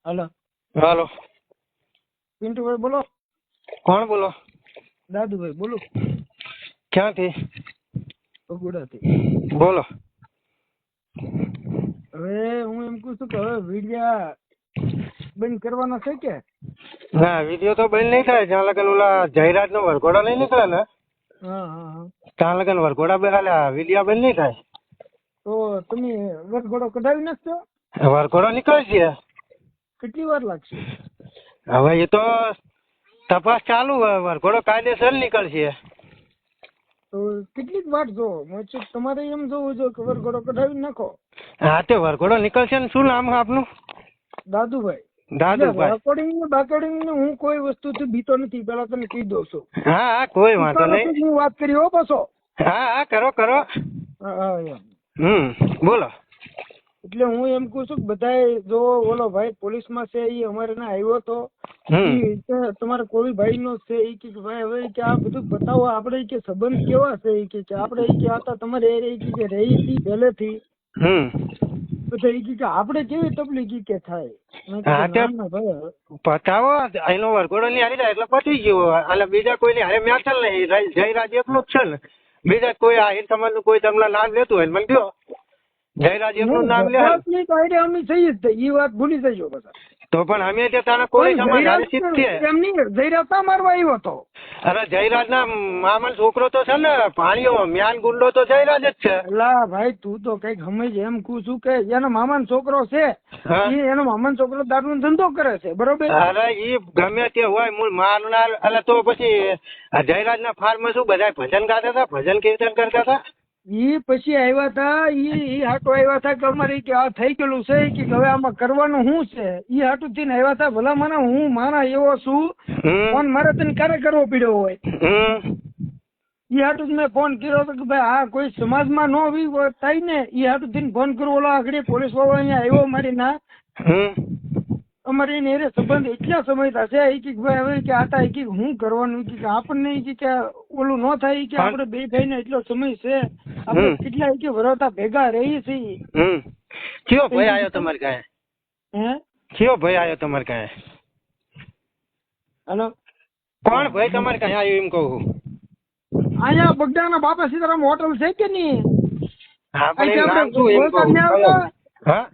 Hello, હાલો. પિન્ટુભાઈ બોલો. કોણ બોલો? દાદુભાઈ બોલું, ક્યાંથી? બગુડાથી. બોલો. હવે હું એમ કહું છું કે હવે વિડિયા બંધ કરવાનો છે કે? ના, વિડીયો તો બંધ નહીં થાય જ્યાં લગન ઓલા જાહેરાત નો વરઘોડો નહીં નીકળે ને હા હા હા. ત્યાં લગન વરઘોડા વિડીયો બંધ નહીં થાય. તો તમે વરઘોડો કઢાવી નાખશો? વરઘોડો નીકળે છે. કેટલી વાર લાગશે? હવે એ તો તપાસ ચાલુ હોય. વરઘોડો કાયદેસર નીકળશે. તો કેટલીક વાર જો તમારે એમ જોવું જો કે વરઘોડો કઢાવી નાખો. હા, તે વરઘોડો નીકળશે ને શું નામ આપનું? દાદુભાઈ. દાદુભાઈ. રેકોર્ડિંગ ને હું કોઈ વસ્તુથી બીતો નથી, પેલા તને કહી દઉં છું. હા હા, કોઈ વાંધો નહીં. હું વાત કરી હો પાછો. હા હા, કરો કરો. હા એમ. બોલો. એટલે હું એમ કહું છું કે બધાય જો ઓલો ભાઈ પોલીસમાં છે એ અમારે ના આવ્યો તો તમારે કોઈ ભાઈ નો છે એ કે ભાઈ હવે કે આ બધું બતાવો આપણે કે સંબંધ કેવા છે એ કે આપણે કે હતા તમારે એ કે રહી હતી પહેલેથી બધા એ કે આપણે કેવી તકલીફ કે થાય પતાવો એનો વરઘોડો ની હારી જાય એટલે પતી ગયો. એટલે બીજા કોઈ ની હારે મેચલ નહીં. જયરાજ એકલો જ છે ને. બીજા કોઈ આહિર સમાજ નું કોઈ તમને લાભ લેતું હોય મને કયો. જયરાજ એકલું નામ લે અમે થઈ જ એ વાત ભૂલી જજો બધા. તો પણ અમે ત્યાં કોઈ સમાજ એમ નહીં. જયરાજ તા મારવા આવ્યો હતો. અરે જયરાજ ના મામા છોકરો તો છે ને પાણીઓ મ્યાન ગુંડો તો જયરાજ જ છે. લા ભાઈ તું તો કઈક સમજ એમ કહું છું કે એનો મામાનો છોકરો છે એનો મામાનો છોકરો દારૂ નો ધંધો કરે છે બરોબર. અરે ઈ ગમે તે હોય મૂળ મારનાર. એટલે તો પછી જયરાજ ના ફાર્મ શું બધા ભજન ગાતા હતા, ભજન કીર્તન કરતા હતા. ઈ પછી આવ્યા હતા ઈ હાટો આવ્યા હતા કે અમારે કે આ થઈ ગયેલું છે કે હવે આમાં કરવાનું શું છે. ઈ હાટું થઈને આવ્યા હતા. ભલા મને હું મારા એવો છું ફોન મારે તને ક્યારે કરવો પડ્યો હોય. ઈ હાટું જ મેં ફોન કર્યો હતો કે ભાઈ આ કોઈ સમાજમાં નો થાય ને ઈ હાટું થઈને ફોન કર્યો. ઓલા આગળ પોલીસ વાળો અહીંયા આવ્યો મારી ના અમારે એને એરે સંબંધ એટલા સમય થશે એ કે ભાઈ હવે કે આતા કે હું કરવાનું કે આપણને કે ઓલું ન થાય કે આપણે બે થઈને એટલો સમય છે આપણે કેટલા કે વરતા ભેગા રહી છીએ. કયો ભાઈ આવ્યો તમારે કાંઈ? કયો ભાઈ આવ્યો તમારે કાંઈ? હેલો, કોણ ભાઈ તમારે કાંઈ આવ્યો એમ કહું? અહીંયા બગડાના બાપા સીતારામ હોટલ છે કે નહીં? હા,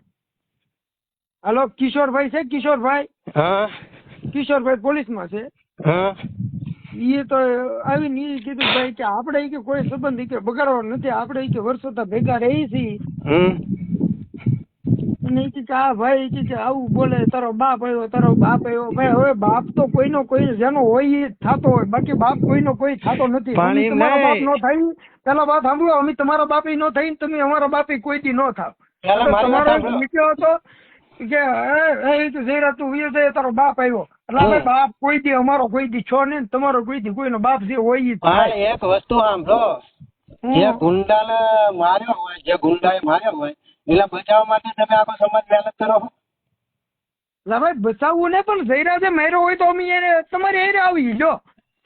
હલો, કિશોરભાઈ છે? કિશોરભાઈ? હા, કિશોરભાઈ પોલીસમાં છે. હા, એ તો આવીને એ કીધું ભાઈ કે આપણે કે કોઈ સંબંધ કે બગાડવાનો નથી, આપણે કે વર્ષોથી ભેગા રહી છીએ. અને એ કે આ ભાઈ કે આવું બોલે તારો બાપ આવ્યો, તારો બાપ આવ્યો. ભાઈ હવે બાપ તો કોઈનો કોઈ જેનો હોય એ થતો હોય, બાકી બાપ કોઈનો કોઈ થતો નથી. તમારો બાપ નો થાય પેલા વાત સાંભળો, અમે તમારા બાપી નો થઈ તમે અમારા બાપી કોઈ દી નો થાવ. તમારો નીકળ્યો હતો કે જયરા તું વિયો જાય તારો બાપ આવ્યો એટલે બાપ કોઈ દી અમારો કોઈ દી છો ને તમારો કોઈ દી કોઈનો બાપ જે હોય. એક વસ્તુ સાંભળો, જે ગુંડાને માર્યો હોય, જે ગુંડાએ માર્યો હોય એટલે બચાવવા માટે તમે આખો સમાજ મહેનત કરો. ભાઈ બચાવવું ને પણ જયરાજે માર્યો હોય તો અમે એને તમારે એને આવી જો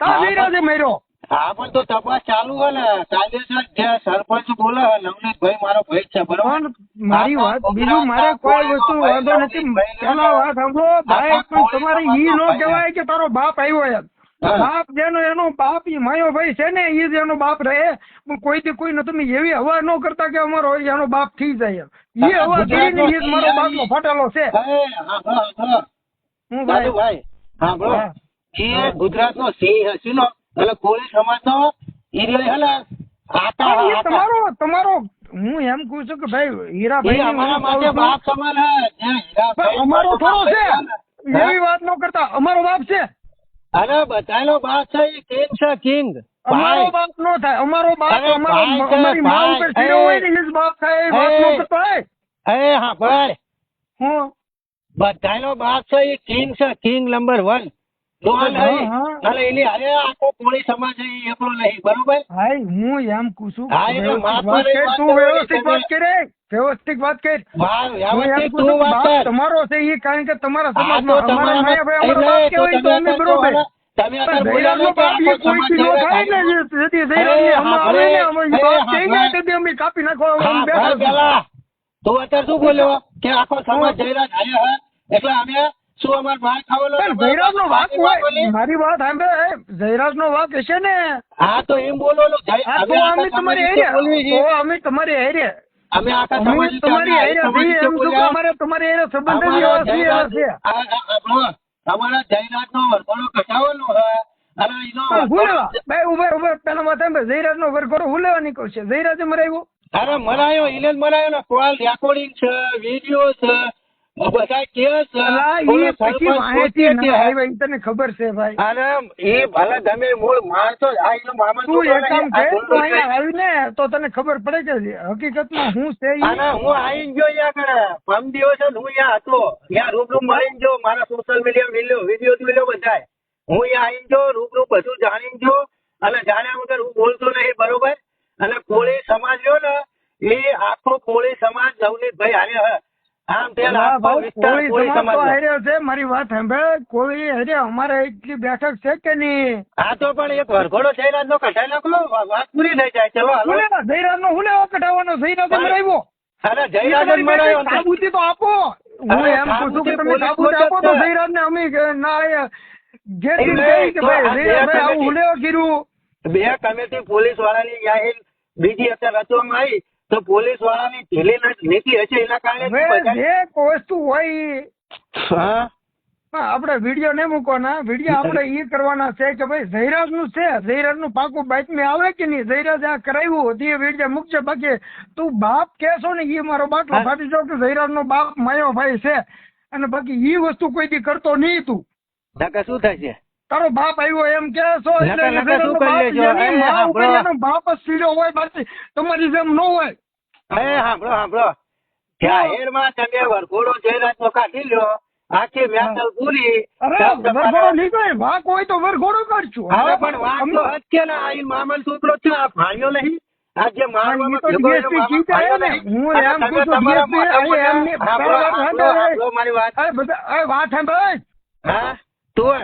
જયરાજે માર્યો. હા, પણ તો તપાસ ચાલુ હોય ને કાયદેસર. જે સરપંચ બોલે નવનીતભાઈ મારો ભાઈ છે બરોબર. મારી વાત બીજું મારે કોઈ વસ્તુ વાંધો નથી. પેલા વાત સાંભળો ભાઈ, પણ તમારે ઈ નો કહેવાય કે તારો બાપ આવ્યો એમ. બાપ જેનો એનો બાપ ઈ માયો ભાઈ છે ને ઈ જ એનો બાપ રહે. પણ કોઈથી કોઈ નો તમે એવી હવા ન કરતા કે અમારો એનો બાપ થઈ જાય એમ. એ હવા કરીને ઈ જ મારો બાપ નો ફાટેલો છે. હું ભાઈ હા બરો, એ ગુજરાત નો સિંહ હસીનો એટલે કોળી સમાજ નો તમારો હું એમ કહું છું કે ભાઈ હીરાભાઈ અમારો બાપ સમાન અમારો થોડો છે એવી વાત ન કરતા. અમારો બાપ છે. અરે બધાનો બાપ છે એ કિંગ છે, કિંગ. અમારો બાપ નો થાય. અમારો બાપ અમારી માં ઉપર ચડ્યો હોય ને એ જ બાપ થાય. એ વાત ન કરતો હોય. હા ભાઈ, હું બધાનો બાપ છે એ કિંગ છે, કિંગ નંબર 1. એની અરે આખો કોળી સમાજ એકલો નહીં બરોબર. હું એમ કહું છું તું વ્યવસ્થિત વાત કરે, વ્યવસ્થિત વાત કર. તમારો છે એ કારણ કે તમારા સમાજમાં અમારા માયાભાઈ અમારો બાપ કહેવાય તો અમે બરોબર. કાપી નાખો. તું અત્યારે શું બોલ્યો કે આખો સમાજ જયરાજ આવ્યો એટલે અમે શું અમાર માર ખાવાનો પણ જયરાજનો વાંક હોય, મારી વાત સાંભળે, જયરાજનો વાંક હશે ને? હા તો એમ બોલો હા, તો અમે તમારી હારે, અમે આખા અમે સમાજ તમારી હારે છીએ, એમ શું કે અમારે તમારી હારે સંબંધ જ એવા છે. તમારા જયરાજનો વરઘોડો કઢાવવાનો છે અને એનો પણ હું લેવા ભાઈ ઉભા પેલા વાત સાંભળે, જયરાજનો વરઘોડો હું લેવા નીકળશે? જયરાજે મરાવ્યો? અરે મરાયો, એને મરાયો ને, કોલ રેકોર્ડિંગ છે, વિડીયો છે, બધા કેસ છે. અલા, ઈ પછી માહિતી ના આવી, ઈ તને ખબર છે ભાઈ. અરે એ ભલે તમે મૂળ માણસો આ એનો મામા તું એક કામ કર, તું અહીંયા આવીને તો તને ખબર પડે કે હકીકતમાં હું છે ઈ. અને હું આવીને જો અહીંયા આગળ 5 દિવસ હું અહીંયા હતો, ત્યાં રૂબરૂ મળીને જો મારા સોશિયલ મીડિયા વિડીયો બધાય હું અહીંયા આવીને જો રૂબરૂ બધું જાણીને જો, અને જાણ્યા વગર હું બોલતો નહીં, બરોબર? અને કોળી સમાજ રહ્યો ને એ આખો કોળી સમાજ નવનીતભાઈ હારે આમ તેમ આખો વિસ્તાર કોળી સમાજ છે. મારી વાત સાંભળ, કોળી હારે અમારે એટલી બેઠક છે કે નહીં? હા તો પણ એક વરઘોડો જયરાજનો કઢાઈ નાખો, વાત પૂરી થઈ જાય. ચલો હાલો. જયરાજનો હું લેવા કઢાવવાનો? જયરાજે મરાવ્યો. અરે જયરાજ જ મરાયો. સાબુતી તો આપો. હું એમ પૂછું છું કે તમે સાબુતી આપો તો જયરાજને અમે ના ઘેરથી કહી કે ભાઈ જયરાજભાઈ આવું હું લેવા કીધું. બે કમિટી પોલીસ વાળાની બીજી અત્યારે રચવામાં આવી તો પોલીસ વાળાની ઢીલી નીતિ હશે એના કારણે જે વસ્તુ હોય આપણે વિડીયો નહીં મૂકવાના, વિડીયો આપણે એ કરવાના છે કે ભાઈ જયરાજ નું છે, જયરાજ નું પાકું બાતમી આવે કે નહીં, જયરાજ આ કરાવ્યું તે વિડીયો મૂકશે. બાકી તું બાપ કેશો ને એ મારો બાટલો ફાટી જાવ કે જયરાજ નો બાપ માયો ભાઈ છે, અને બાકી એ વસ્તુ કોઈ દી કરતો નહીં. તું શું થાય છે? તારો બાપ આવ્યો એમ કે છો બાપ જ સીડો હોય, બાકી તમારી જેમ ન હોય. સાંભળો જાહેરમાં તમે વરઘોડો જયરાજનો કાઢી લ્યો, આખી મહેસલ પૂરી. વરઘોડો નીકળે વાંક હોય તો વરઘોડો કરશું. હવે પણ વાંક તો હજ ને આ મામલ છોકરો છે, આ ભાણ્યો નહીં. આ જે મારવામાં વાત સાંભળ. હા તું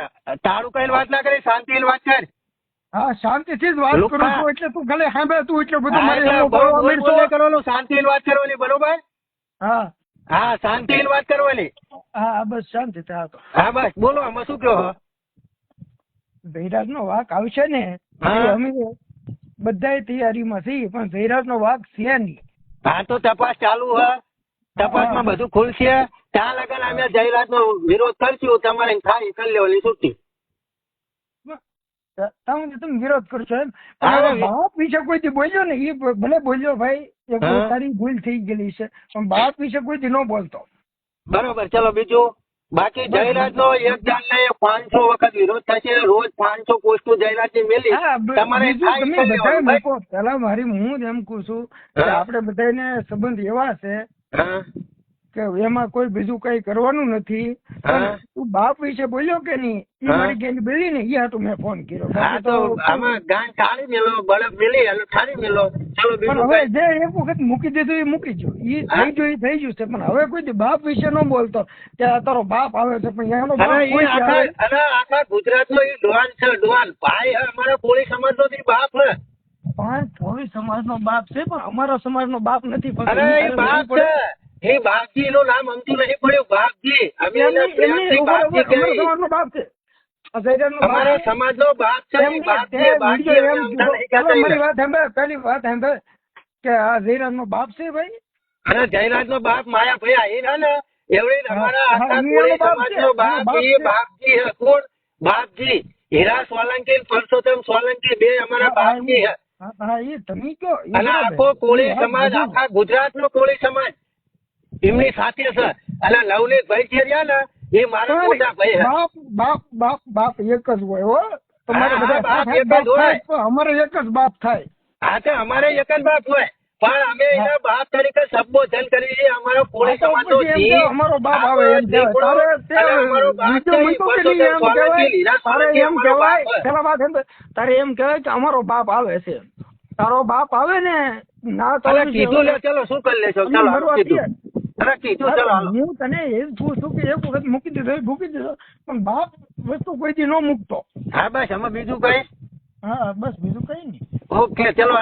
તારું કઈ વાત ના કરી, શાંતિ વાત કર. હા શાંતિથી જ વાત કરું છું, એટલે તું ખાલી સાંભળ. તું એટલે બધું કરવાનું, શાંતિ વાત કરવાની, બરોબર? હા હા શાંતિ વાત કરવાની. હા બસ શાંતિ. હા બસ બોલો, આમાં શું કહો? જયરાજ નો વાક આવશે ને, અમે બધા તૈયારીમાં છીએ, પણ જયરાજ નો વાક છે નહીં. હા તો તપાસ ચાલુ હ, તપાસમાં બધું ખુલશે. ત્યાં લગન અમે જયરાજ નો વિરોધ કરશું, તમારે થાય કરી લેવાની છૂટી. તમે વિરોધ કરશો એમ? બાપ વિશે કોઈ બોલ્યો ને, એ ભલે બોલ્યો ભાઈ, તારી ભૂલ થઈ ગયેલી છે, પણ બાપ વિશે કોઈ ન બોલતો. બરોબર, ચલો બીજું. બાકી જયરાજ નો એક જાણ ને 500 વખત વિરોધ થશે, રોજ 500 પોસ્ટો જયરાજ ની મેલી. તમારે પેલા મારી હું એમ કઉ છું કે આપડે બધાને સંબંધ એવા છે કે એમાં કોઈ બીજું કઈ કરવાનું નથી. તું બાપ વિશે બોલ્યો કે નહીં, એ મારી ગેલી બોલી ને, એ હાટું મેં ફોન કર્યો. હવે જે એક વખત મૂકી દીધું એ મૂકી ગયું, એ થઈ ગયું એ થઈ ગયું છે. પણ હવે કોઈ બાપ વિશે ન બોલતો કે તારો બાપ આવે છે, પણ એનો બાપ આખા ગુજરાત નો ડોન છે, ડોન ભાઈ અમારા કોળી સમાજ નો બાપ હે. પણ કોળી સમાજ નો બાપ છે, પણ અમારા સમાજ નો બાપ નથી. બાપ છે એ બાપજી નું નામ અમતું નહીં પડ્યું. બાપજી સમાજ નો બાપ છે, અમારા સમાજ નો બાપ છે. મારી વાત સાંભળ, પેલી વાત સાંભળ કે આ જયરાજ નો બાપ છે ભાઈ. અને જયરાજ નો બાપ માયા ભાઈ આઈ ને એવડી અમારા આખા કોળી સમાજ નો બાપ એ બાપજી હે. કોણ બાપજી? હીરા સોલંકી, પરસોત્તમ સોલંકી બે અમારા બાપજી હે. તમે કયો? અને આખો કોળી સમાજ, આખા ગુજરાત નો કોળી સમાજ એમની સાથે છે. અને નવનીતભાઈ જે રહ્યા ને એ મારા મોટા ભાઈ. બાપ બાપ બાપ બાપ એક જ હોય હો. તમારે બધા અમારે એક જ બાપ થાય. હા તો અમારે એક જ બાપ હોય, પણ અમે એના બાપ તરીકે સંબોધન કરી છીએ. અમારો કોળી સમાજ અમારો બાપ આવે એમ તારે એમ કહેવાય કે અમારો બાપ આવે છે. તારો બાપ આવે ને ના તો કીધું લે. ચલો શું કરી લેશો? હું તને એમ પૂછું કે એક વખત મૂકી દીધો, પણ બાપ વસ્તુ કોઈ દી ન મૂકતો. હા બસ આમાં બીજું કઈ? હા બસ બીજું કઈ નહીં. ઓકે ચલો.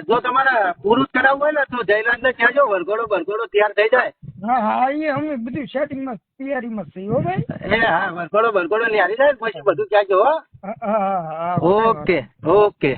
જો તમારે પૂરું કરાવવું હોય ને તો જયરાજ ને કહેજો, વરઘોડો તૈયાર થઈ જાય. હા હા એ અમે બધું સેટિંગમાં તૈયારીમાં જ છીએ હો ભાઈ. એ હા વરઘોડો ની હારી જાય ને પછી બધું ક્યાં જો. હા હા હા ઓકે ઓકે.